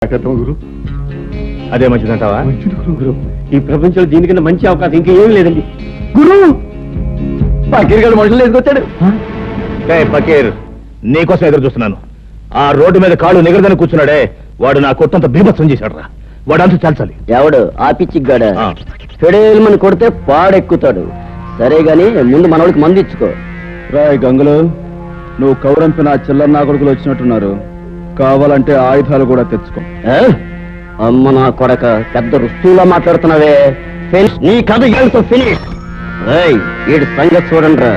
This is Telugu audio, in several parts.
గురు అదే మంచిదంటావా? మంచిది గురు. ఈ ప్రపంచంలో దీనికన్నా మంచి అవకాశం ఇంకా ఏం లేదండి. గురు పకీర్ గారు మనుషులు ఎదుకొచ్చాడు. ఫకీర్, నీకోసం ఎదురు చూస్తున్నాను. ఆ రోడ్డు మీద కాళ్ళు నిగరదని కూర్చున్నాడే, వాడు నా కొట్టంత బీభత్సం చేశాడు రా. వాడు అంతా చాల్చాలి. ఎవడు ఆ పిచ్చిగాడ ఆ. ఫెడేల్మని కొడితే పాడెక్కుతాడు. సరే గాని ముందు మనోడికి మంది ఇచ్చుకో. రాయ్ గంగులు, నువ్వు కౌరంపి నా చిల్లర నా కొడుకులు వచ్చినట్టున్నారు. కావాలంటే ఆయుధాలు కూడా తెచ్చుకో. ఏ? అమ్మ నా కొడక, పెద్ద రుస్తువులా మాట్లాడుతున్నావే. ఫినిష్ నీ కథ ఏళ్ళతో ఫినిష్. వీడి సంగతి చూడండి రా.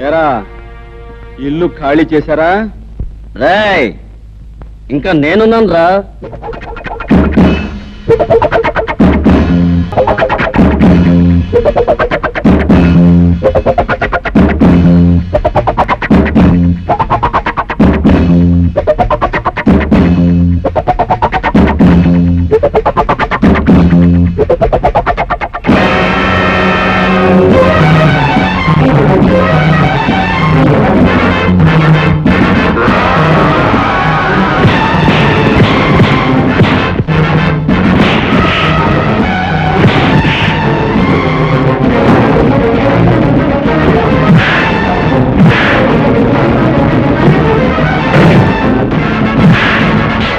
ఏరా, ఇల్లు ఖాళీ చేశారా? రేయ్, ఇంకా నేనున్నాను రా.